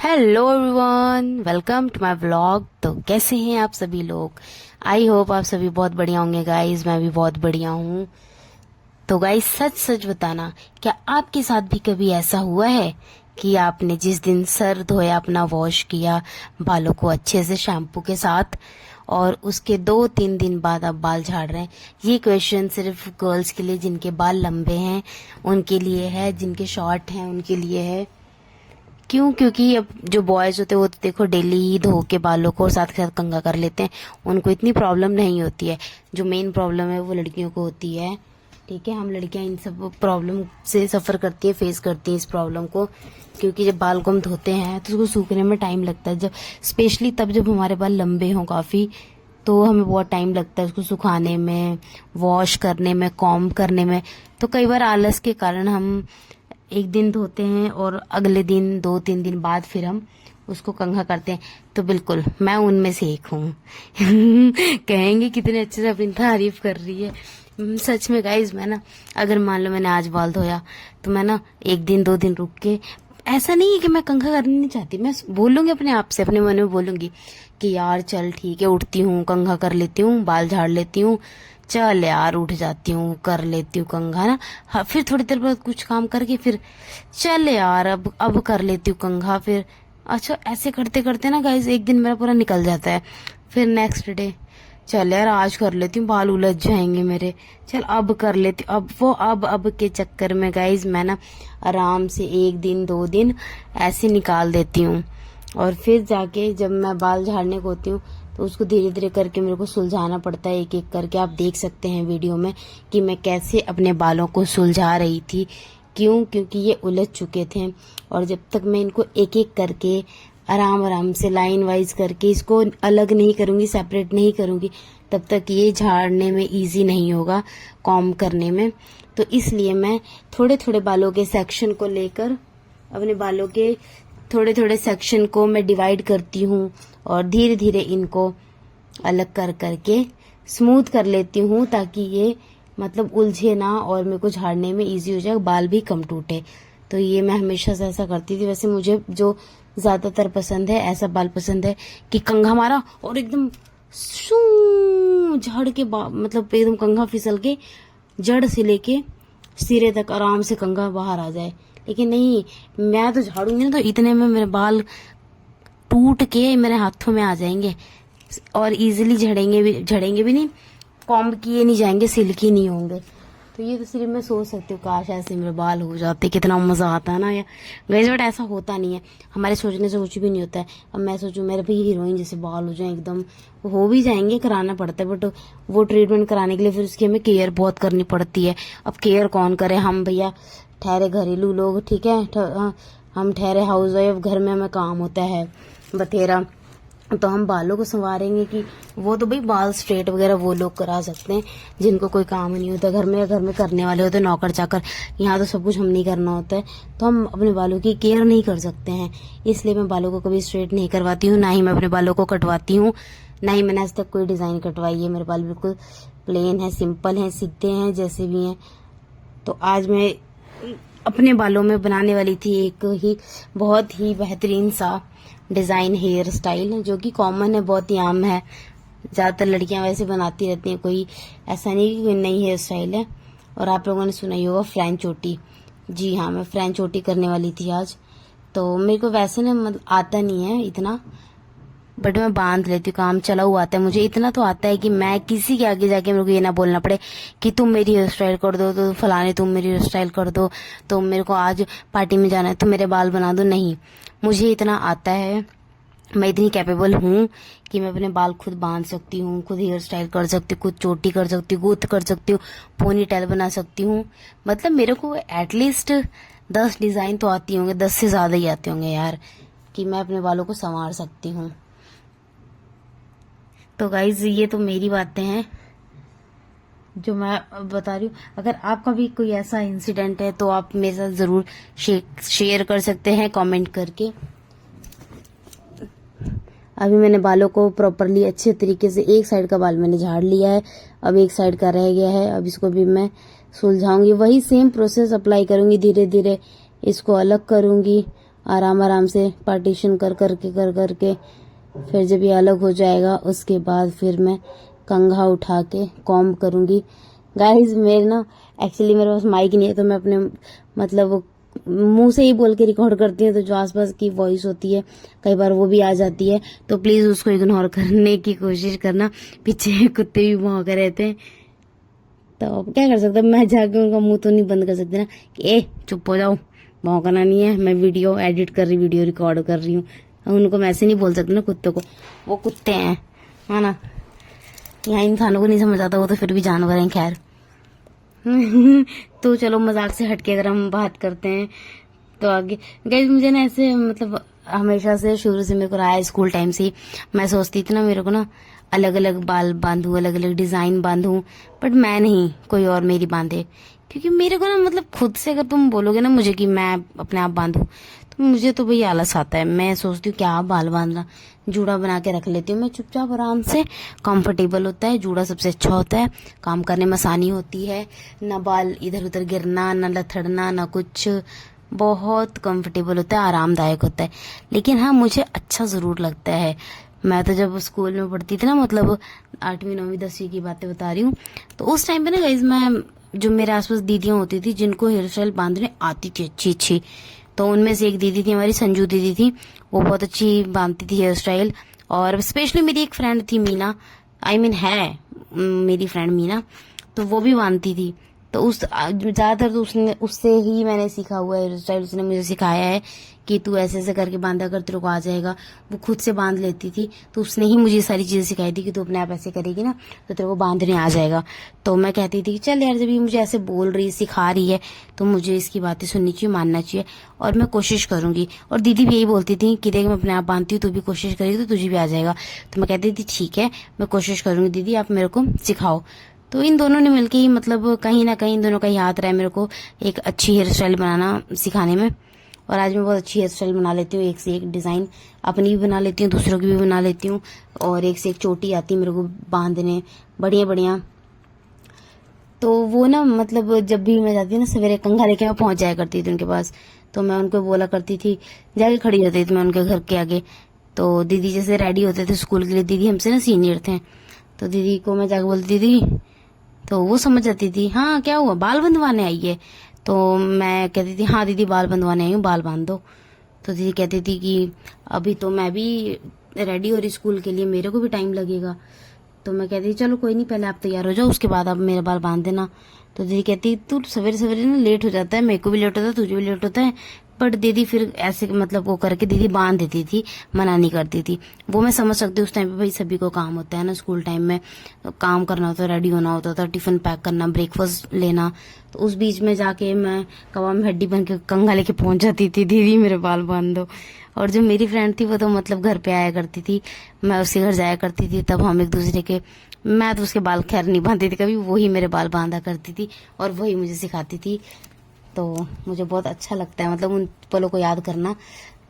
Hello everyone, welcome to my vlog. तो कैसे हैं आप सभी लोग? आई होप आप सभी बहुत बढ़िया होंगे गाइस। मैं भी बहुत बढ़िया हूँ। तो गाइस, सच सच बताना, क्या आपके साथ भी कभी ऐसा हुआ है कि आपने जिस दिन सर धोया, अपना वॉश किया बालों को अच्छे से शैम्पू के साथ, और उसके 2-3 दिन बाद आप बाल झाड़ रहे हैं? ये क्वेश्चन सिर्फ गर्ल्स के लिए जिनके बाल लंबे हैं उनके लिए है, जिनके शॉर्ट हैं उनके लिए है। क्यों? क्योंकि अब जो बॉयज होते हैं वो तो देखो डेली ही धो के बालों को साथ के साथ कंघा कर लेते हैं, उनको इतनी प्रॉब्लम नहीं होती है। जो मेन प्रॉब्लम है वो लड़कियों को होती है। ठीक है, हम लड़कियां इन सब प्रॉब्लम से सफर करती है, फेस करती है इस प्रॉब्लम को। क्योंकि जब बाल को हम धोते हैं तो उसको सूखने में टाइम लगता है, जब स्पेशली तब जब हमारे बाल लंबे हों काफी, तो हमें बहुत टाइम लगता है उसको सुखाने में, वॉश करने में, कॉम्ब करने में। तो कई बार आलस के कारण हम एक दिन धोते हैं और अगले दिन 2-3 दिन बाद फिर हम उसको कंघा करते हैं। तो बिल्कुल मैं उनमें से एक हूँ। कहेंगे कितने अच्छे से अपनी तारीफ कर रही है। सच में गाइज, मैं ना, अगर मान लो मैंने आज बाल धोया तो मैं ना 1 दिन 2 दिन रुक के, ऐसा नहीं है कि मैं कंघा करना नहीं चाहती, मैं बोलूंगी अपने आप से, अपने मन में बोलूंगी कि यार चल ठीक है, उठती हूँ, कंघा कर लेती हूँ, बाल झाड़ लेती हूँ, चल यार उठ जाती हूँ, कर लेती हूँ कंघा ना। हाँ, फिर थोड़ी देर बाद कुछ काम करके फिर चल यार अब कर लेती हूँ कंघा। फिर अच्छा, ऐसे करते करते ना गाइज एक दिन मेरा पूरा निकल जाता है। फिर नेक्स्ट डे, चल यार आज कर लेती हूँ, बाल उलझ जाएंगे मेरे, चल अब कर लेती हूँ। अब वो अब के चक्कर में गाइज मैं ना आराम से 1 दिन 2 दिन ऐसे निकाल देती हूँ। और फिर जाके जब मैं बाल झाड़ने को होती हूँ तो उसको धीरे धीरे करके मेरे को सुलझाना पड़ता है, एक एक करके। आप देख सकते हैं वीडियो में कि मैं कैसे अपने बालों को सुलझा रही थी। क्यों? क्योंकि ये उलझ चुके थे, और जब तक मैं इनको एक एक करके आराम आराम से लाइन वाइज करके इसको अलग नहीं करूंगी, सेपरेट नहीं करूंगी, तब तक ये झाड़ने में इजी नहीं होगा, कॉम्ब करने में। तो इसलिए मैं थोड़े थोड़े बालों के सेक्शन को लेकर, अपने बालों के थोड़े थोड़े सेक्शन को मैं डिवाइड करती हूँ और धीरे धीरे इनको अलग कर करके स्मूथ कर लेती हूँ, ताकि ये मतलब उलझे ना और मेरे को झाड़ने में इजी हो जाए, बाल भी कम टूटे। तो ये मैं हमेशा से ऐसा करती थी। वैसे मुझे जो ज्यादातर पसंद है, ऐसा बाल पसंद है कि कंघा मारा और एकदम शू झाड़ के मतलब एकदम कंघा फिसल के जड़ से लेके सिरे तक आराम से कंघा बाहर आ जाए। लेकिन नहीं, मैं तो झाड़ूंगी ना तो इतने में मेरे बाल टूट के मेरे हाथों में आ जाएंगे, और इजीली झड़ेंगे भी नहीं, कॉम्ब किए नहीं जाएंगे, सिल्की नहीं होंगे। तो ये तो सिर्फ मैं सोच सकती हूँ, काश ऐसे मेरे बाल हो जाते, कितना मजा आता है ना यार गाइस। बट ऐसा होता नहीं है, हमारे सोचने से कुछ भी नहीं होता है। अब मैं सोचूं मेरे भी हीरोइन जैसे बाल हो जाए एकदम, हो भी जाएंगे, कराना पड़ता है, बट वो ट्रीटमेंट कराने के लिए फिर उसकी हमें केयर बहुत करनी पड़ती है। अब केयर कौन करे? हम भैया ठहरे घरेलू लोग, ठीक है, हम ठहरे हाउस वाइफ, घर में हमें काम होता है बतेरा, तो हम बालों को संवारेंगे कि? वो तो भाई बाल स्ट्रेट वगैरह वो लोग करा सकते हैं जिनको कोई काम नहीं होता घर में, घर में करने वाले होते हैं नौकर चाकर। यहाँ तो सब कुछ हम नहीं करना होता है, तो हम अपने बालों की केयर नहीं कर सकते हैं। इसलिए मैं बालों को कभी स्ट्रेट नहीं करवाती हूँ, ना ही मैं अपने बालों को कटवाती हूँ, ना ही मैंने आज तक कोई डिजाइन कटवाई है। मेरे बाल बिल्कुल प्लेन है, सिंपल है, सीधे हैं, जैसे भी हैं। तो आज मैं अपने बालों में बनाने वाली थी एक ही बहुत ही बेहतरीन सा डिजाइन हेयर स्टाइल, जो कि कॉमन है, बहुत ही आम है, ज्यादातर लड़कियां वैसे बनाती रहती हैं, कोई ऐसा नहीं कि कोई नई हेयर स्टाइल है। और आप लोगों ने सुना ही होगा फ्रेंच चोटी। जी हाँ, मैं फ्रेंच चोटी करने वाली थी आज। तो मेरे को वैसे ना मतलब आता नहीं है इतना, बट मैं बांध लेती हूँ, काम चला हुआ आता है मुझे। इतना तो आता है कि मैं किसी के आगे जाके मेरे को ये ना बोलना पड़े कि तुम मेरी हेयर स्टाइल कर दो, तो फलाने तुम मेरी हेयर स्टाइल कर दो, तो मेरे को आज पार्टी में जाना है तो मेरे बाल बना दो। नहीं, मुझे इतना आता है, मैं इतनी कैपेबल हूँ कि मैं अपने बाल खुद बांध सकती हूँ, खुद हेयर स्टाइल कर सकती हूँ, खुद चोटी कर सकती हूँ, गुथ कर सकती हूँ, पोनी टेल बना सकती हूँ। मतलब मेरे को एटलीस्ट 10 डिजाइन तो आती होंगे, 10 से ज्यादा ही आते होंगे यार, कि मैं अपने बालों को संवार सकती हूँ। तो गाइज ये तो मेरी बातें हैं जो मैं बता रही हूँ। अगर आपका भी कोई ऐसा इंसिडेंट है तो आप मेरे साथ जरूर शेयर कर सकते हैं कमेंट करके। अभी मैंने बालों को प्रॉपरली अच्छे तरीके से, एक साइड का बाल मैंने झाड़ लिया है, अब एक साइड का रह गया है, अब इसको भी मैं सुलझाऊंगी, वही सेम प्रोसेस अप्लाई करूंगी, धीरे धीरे इसको अलग करूंगी आराम आराम से पार्टीशन कर करके फिर जब ये अलग हो जाएगा उसके बाद फिर मैं कंघा उठा के कॉम्ब करूँगी। गाइस मेरे ना एक्चुअली मेरे पास माइक नहीं है, तो मैं अपने मतलब मुंह से ही बोल के रिकॉर्ड करती हूँ, तो जो आसपास की वॉइस होती है कई बार वो भी आ जाती है, तो प्लीज़ उसको इग्नोर करने की कोशिश करना। पीछे कुत्ते भी भौंक रहे थे, तो अब क्या कर सकते, मैं जाके उनका मुंह तो नहीं बंद कर सकती ना कि ए चुप हो जाओ, भौंकना नहीं है, मैं वीडियो एडिट कर रही, वीडियो रिकॉर्ड कर रही हूँ। उनको मैं ऐसे नहीं बोल सकती ना कुत्तों को, वो कुत्ते हैं, है ना। यहाँ इंसानों को नहीं समझ आता, वो तो फिर भी जानवर हैं, खैर। तो चलो मजाक से हटके अगर हम बात करते हैं तो आगे गाइस, मुझे ना ऐसे मतलब हमेशा से शुरू से मेरे को रहा है, स्कूल टाइम से ही मैं सोचती थी ना मेरे को ना अलग अलग बाल बांधूं, अलग अलग डिजाइन बांधूं, बट मैं नहीं, कोई और मेरी बांधे। क्योंकि मेरे को ना मतलब खुद से अगर तुम बोलोगे ना मुझे कि मैं अपने आप बांधूं, तो मुझे तो भाई आलस आता है। मैं सोचती हूँ क्या बाल बांधना, जूड़ा बना के रख लेती हूँ मैं चुपचाप आराम से। कंफर्टेबल होता है जूड़ा, सबसे अच्छा होता है, काम करने में आसानी होती है, ना बाल इधर उधर गिरना, ना लथड़ना, ना कुछ, बहुत कंफर्टेबल होता है, आरामदायक होता है। लेकिन हाँ मुझे अच्छा जरूर लगता है। मैं तो जब स्कूल में पढ़ती थी ना, मतलब 8वीं 9वीं 10वीं की बातें बता रही हूँ, तो उस टाइम पे ना गाइज मैं, जो मेरे आसपास दीदियां होती थी जिनको हेयर स्टाइल बांधने आती थी अच्छी अच्छी, तो उनमें से एक दीदी थी हमारी, संजू दीदी थी, वो बहुत अच्छी बांधती थी हेयर स्टाइल। और स्पेशली मेरी एक फ्रेंड थी मीना, आई मीन है मेरी फ्रेंड मीना, तो वो भी बांधती थी। तो उस ज्यादातर तो उसने, उससे ही मैंने सीखा हुआ है हेयर स्टाइल, उसने मुझे सिखाया है कि तू ऐसे ऐसे करके बांधा कर, तेरे को आ जाएगा। वो खुद से बांध लेती थी, तो उसने ही मुझे सारी चीजें सिखाई थी कि तू अपने आप ऐसे करेगी ना तो तेरे को बांधने आ जाएगा। तो मैं कहती थी कि चल यार, जब ये मुझे ऐसे बोल रही, सिखा रही है, तो मुझे इसकी बातें सुननी चाहिए, मानना चाहिए, और मैं कोशिश करूंगी। और दीदी भी यही बोलती थी कि देख मैं अपने आप बांधती हूँ, तू भी कोशिश करेगी तो तुझे भी आ जाएगा। तो मैं कहती थी ठीक है, मैं कोशिश करूंगी दीदी, आप मेरे को सिखाओ। तो इन दोनों ने मिलके ही मतलब कहीं ना कहीं इन दोनों का ही हाथ रहा है मेरे को एक अच्छी हेयर स्टाइल बनाना सिखाने में। और आज मैं बहुत अच्छी हेयर स्टाइल बना लेती हूँ, एक से एक डिजाइन अपनी भी बना लेती हूँ, दूसरों की भी बना लेती हूँ, और एक से एक चोटी आती है मेरे को बांधने, बढ़िया बढ़िया। तो वो ना मतलब जब भी मैं जाती थी ना सवेरे, कंघा लेके मैं पहुंच जाया करती थी उनके पास, तो मैं उनको बोला करती थी, जाके खड़ी रहती थी मैं उनके घर के आगे। तो दीदी जैसे रेडी होते थे स्कूल के लिए, दीदी हमसे ना सीनियर थे, तो दीदी को मैं जाके बोलती थी, तो वो समझ जाती थी हाँ क्या हुआ, बाल बंधवाने आई है। तो मैं कहती थी हाँ दीदी बाल बंधवाने आई हूँ, बाल बांध दो। तो दीदी कहती थी कि अभी तो मैं भी रेडी हो रही स्कूल के लिए, मेरे को भी टाइम लगेगा। तो मैं कहती चलो कोई नहीं, पहले आप तैयार हो जाओ, उसके बाद आप मेरे बाल बांध देना। तो दीदी कहती तू सवेरे सवेरे ना लेट हो जाता है, मेरे को भी लेट होता है, तुझे भी लेट होता है। बट दीदी फिर ऐसे मतलब वो करके दीदी बांध देती थी, मना नहीं करती थी। वो मैं समझ सकती हूँ, उस टाइम पे भाई सभी को काम होता है ना, स्कूल टाइम में काम करना होता है, रेडी होना होता था, टिफिन पैक करना, ब्रेकफास्ट लेना। तो उस बीच में जाके मैं कवा में हड्डी बन के कंघा लेके पहुंच जाती थी, दीदी मेरे बाल बांध दो। और जो मेरी फ्रेंड थी वो तो मतलब घर पे आया करती थी, मैं उसके घर जाया करती थी, तब हम एक दूसरे के, मैं तो उसके बाल खैर नहीं बांधती थी कभी, वही मेरे बाल बांधा करती थी और वही मुझे सिखाती थी। तो मुझे बहुत अच्छा लगता है मतलब उन पलों को याद करना,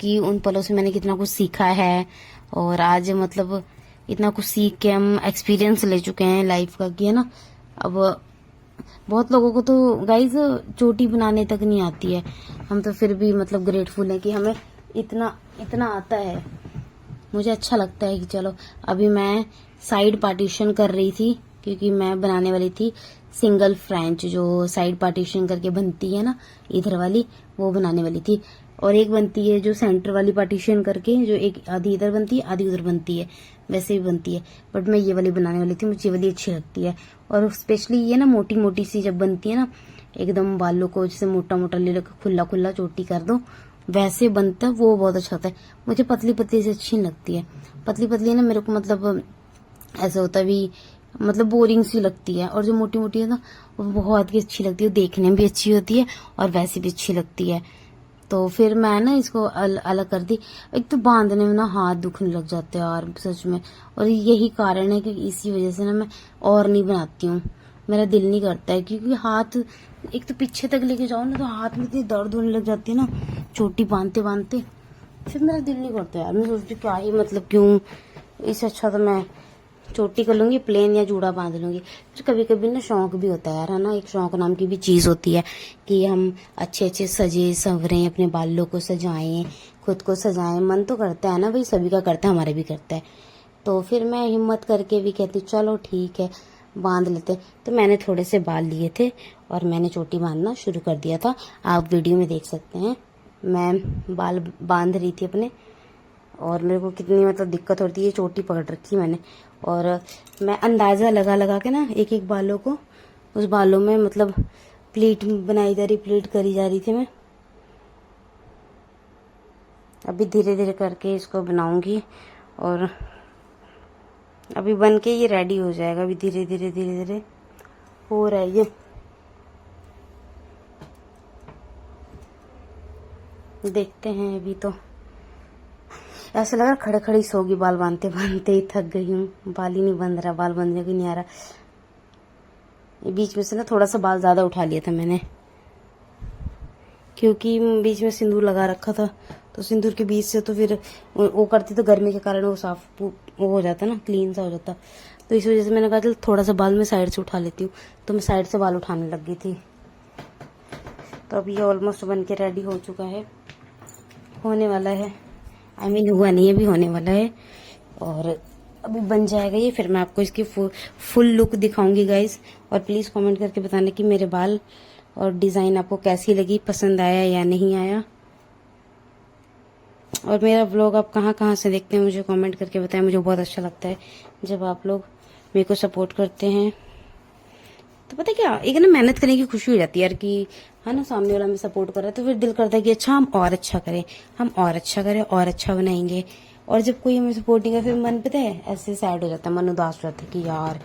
कि उन पलों से मैंने कितना कुछ सीखा है। और आज मतलब इतना कुछ सीख के हम एक्सपीरियंस ले चुके हैं लाइफ का, कि है ना। अब बहुत लोगों को तो गाइज चोटी बनाने तक नहीं आती है, हम तो फिर भी मतलब ग्रेटफुल हैं कि हमें इतना इतना आता है। मुझे अच्छा लगता है कि चलो, अभी मैं साइड पार्टीशन कर रही थी, क्योंकि मैं बनाने वाली थी सिंगल फ्रेंच, जो साइड पार्टीशन करके बनती है ना इधर वाली, वो बनाने वाली थी। और एक बनती है जो सेंटर वाली पार्टीशन करके, जो एक आधी इधर बनती है आधी उधर बनती है, वैसे भी बनती है। बट मैं ये वाली बनाने वाली थी, मुझे ये वाली अच्छी लगती है। और स्पेशली ये ना मोटी मोटी सी जब बनती है ना, एकदम बालों को जैसे मोटा मोटा ले लो, खुला खुला चोटी कर दो, वैसे बनता है, वो बहुत अच्छा होता है। मुझे पतली पतली से अच्छी नहीं लगती है, पतली पतली ना मेरे को मतलब ऐसा होता भी, मतलब बोरिंग सी लगती है। और जो मोटी मोटी है ना, वो बहुत ही अच्छी लगती है, देखने में भी अच्छी होती है और वैसे भी अच्छी लगती है। तो फिर मैं ना इसको अलग कर दी। एक तो बांधने में ना हाथ दुखने लग जाते हैं यार सच में, और यही कारण है कि इसी वजह से ना मैं और नहीं बनाती हूँ, मेरा दिल नहीं करता है। क्योंकि हाथ एक तो पीछे तक लेके जाओ ना, तो हाथ में इतनी दर्द होने लग जाती है ना चोटी बांधते बांधते, फिर मेरा दिल नहीं करता यार। मैं सोचती क्या ही मतलब क्यों, इससे अच्छा तो मैं चोटी कर लूंगी प्लेन या जूड़ा बांध लूंगी। फिर कभी कभी ना शौक भी होता है यार, है ना, एक शौक नाम की भी चीज होती है कि हम अच्छे अच्छे सजे संवरें, अपने बालों को सजाएं, खुद को सजाएं। मन तो करता है ना भाई, सभी का करता है, हमारे भी करता है। तो फिर मैं हिम्मत करके भी कहती चलो ठीक है बांध लेते। तो मैंने थोड़े से बाल लिए थे और मैंने चोटी बांधना शुरू कर दिया था। आप वीडियो में देख सकते हैं मैं बाल बांध रही थी अपने, और मेरे को कितनी मतलब दिक्कत होती है, चोटी पकड़ रखी मैंने। और मैं अंदाज़ा लगा लगा के ना एक एक बालों को, उस बालों में मतलब प्लीट बनाई जा रही, प्लीट करी जा रही थी मैं। अभी धीरे धीरे करके इसको बनाऊंगी और अभी बन के ये रेडी हो जाएगा। अभी धीरे धीरे धीरे धीरे हो रहा है ये। देखते हैं। अभी तो ऐसा लग रहा खड़े खड़ी सोगी, बाल बांधते बांधते ही थक गई हूँ। बाल ही नहीं बंध रहा, बाल बंधने की नहीं आ रहा। ये बीच में से ना थोड़ा सा बाल ज्यादा उठा लिया था मैंने, क्योंकि बीच में सिंदूर लगा रखा था, तो सिंदूर के बीच से तो फिर वो करती तो गर्मी के कारण वो साफ वो हो जाता ना, क्लीन सा हो जाता। तो इस वजह से मैंने कहा चल थोड़ा सा बाल मैं साइड से उठा लेती हूँ। तो मैं साइड से बाल उठाने लग गई थी। तो अभी ये ऑलमोस्ट बन के रेडी हो चुका है, होने वाला है। आई मीन हुआ नहीं है, अभी होने वाला है और अभी बन जाएगा ये। फिर मैं आपको इसकी फुल लुक दिखाऊंगी गाइज। और प्लीज कमेंट करके बताना कि मेरे बाल और डिजाइन आपको कैसी लगी, पसंद आया या नहीं आया। और मेरा व्लॉग आप कहाँ कहाँ से देखते हैं मुझे कमेंट करके बताएं। मुझे बहुत अच्छा लगता है जब आप लोग मेरे को सपोर्ट करते हैं। तो पता है क्या, एक ना मेहनत करने की खुशी हो जाती है यार कि है ना, सामने वाला हमें सपोर्ट कर रहा है, तो फिर दिल करता है कि अच्छा हम और अच्छा करें, हम और अच्छा करें, और अच्छा बनाएंगे। और जब कोई हमें सपोर्ट नहीं करे फिर मन पता है ऐसे सैड हो जाता है, मन उदास हो जाता है कि यार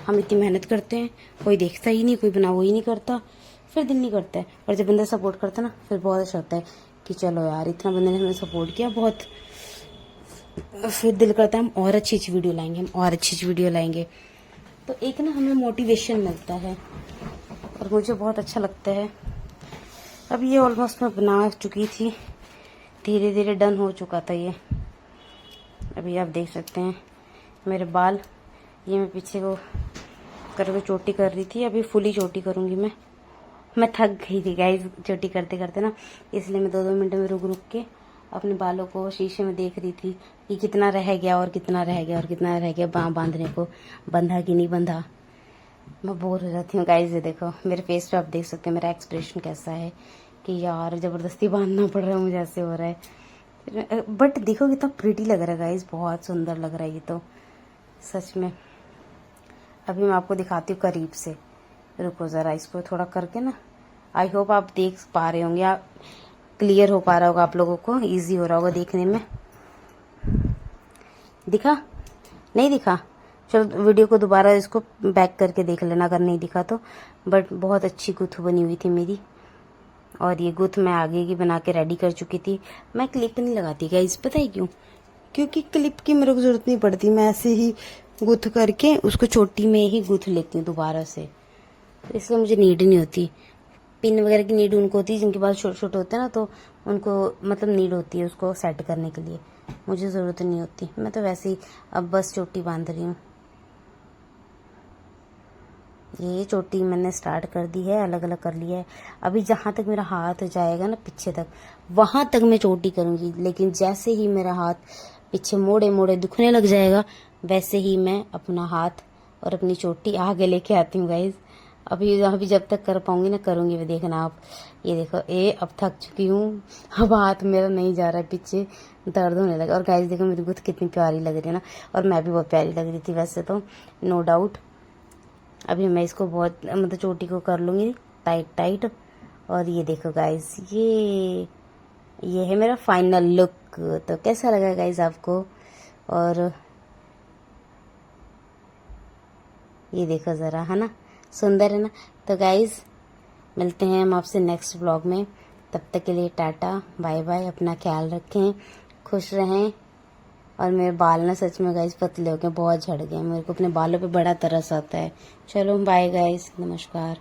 हम इतनी मेहनत करते हैं, कोई देखता ही नहीं, कोई बना वो ही नहीं करता, फिर दिल नहीं करता है। और जब बंदा सपोर्ट करता है ना फिर बहुत अच्छा होता है कि चलो यार इतना बंदे ने हमें सपोर्ट किया बहुत, फिर दिल करता है हम और अच्छी अच्छी वीडियो लाएंगे, हम और अच्छी अच्छी वीडियो लाएंगे। तो एक ना हमें मोटिवेशन मिलता है और मुझे बहुत अच्छा लगता है। अब ये ऑलमोस्ट मैं बना चुकी थी, धीरे धीरे डन हो चुका था ये। अभी आप देख सकते हैं मेरे बाल, ये मैं पीछे को करके चोटी कर रही थी, अभी फुली चोटी करूंगी मैं थक गई थी गाइस चोटी करते करते ना, इसलिए मैं 2-2 मिनट में रुक रुक के अपने बालों को शीशे में देख रही थी कि कितना रह गया और कितना रह गया और कितना रह गया बांधने को, बंधा कि नहीं बंधा। मैं बोर हो जाती हूँ गाइस। ये देखो मेरे फेस पे आप देख सकते हैं मेरा एक्सप्रेशन कैसा है कि यार जबरदस्ती बांधना पड़ रहा है, मुझे ऐसे हो रहा है। बट देखो कितना प्रिटी लग रहा है गाइस, बहुत सुंदर लग रहा है ये तो सच में। अभी मैं आपको दिखाती हूँ करीब से, रुको जरा इसको थोड़ा करके ना। आई होप आप देख पा रहे होंगे, आप क्लियर हो पा रहा होगा आप लोगों को, इजी हो रहा होगा देखने में। दिखा नहीं दिखा? चलो वीडियो को दोबारा इसको बैक करके देख लेना अगर नहीं दिखा तो। बट बहुत अच्छी गुथ बनी हुई थी मेरी, और ये गुथ मैं आगे की बना के रेडी कर चुकी थी। मैं क्लिप नहीं लगाती गाइस, पता है क्यों? क्योंकि क्लिप की मेरे को जरूरत नहीं पड़ती, मैं ऐसे ही गुथ करके उसको चोटी में ही गुथ लेती हूँ दोबारा से, तो इसलिए मुझे नीड नहीं होती। पिन वगैरह की नीड उनको होती है जिनके पास छोटे छोटे होते हैं ना, तो उनको मतलब नीड होती है उसको सेट करने के लिए, मुझे ज़रूरत नहीं होती। मैं तो वैसे ही अब बस चोटी बांध रही हूँ। ये चोटी मैंने स्टार्ट कर दी है, अलग अलग कर लिया है। अभी जहाँ तक मेरा हाथ जाएगा ना पीछे तक, वहां तक मैं चोटी करूंगी। लेकिन जैसे ही मेरा हाथ पीछे मोड़े मोड़े दुखने लग जाएगा, वैसे ही मैं अपना हाथ और अपनी चोटी आगे लेके आती हूँ गाइज। अभी जब तक कर पाऊंगी ना करूंगी, वे देखना आप। ये देखो अब थक चुकी हूँ, अब हाथ मेरा नहीं जा रहा है, पीछे दर्द होने लगा। और गाइज देखो मेरी गुथ कितनी प्यारी लग रही है ना, और मैं भी बहुत प्यारी लग रही थी वैसे तो, नो डाउट। अभी मैं इसको बहुत मतलब चोटी को कर लूंगी टाइट टाइट। और ये देखो गाइज ये है मेरा फाइनल लुक। तो कैसा लगा गाइज आपको? और ये देखो जरा, है ना सुंदर है ना? तो गाइज मिलते हैं हम आपसे नेक्स्ट व्लॉग में, तब तक के लिए टाटा बाय बाय। अपना ख्याल रखें, खुश रहें। और मेरे बाल ना सच में गाइस पतले हो गए, बहुत झड़ गए, मेरे को अपने बालों पे बड़ा तरस आता है। चलो बाय गाइस, नमस्कार।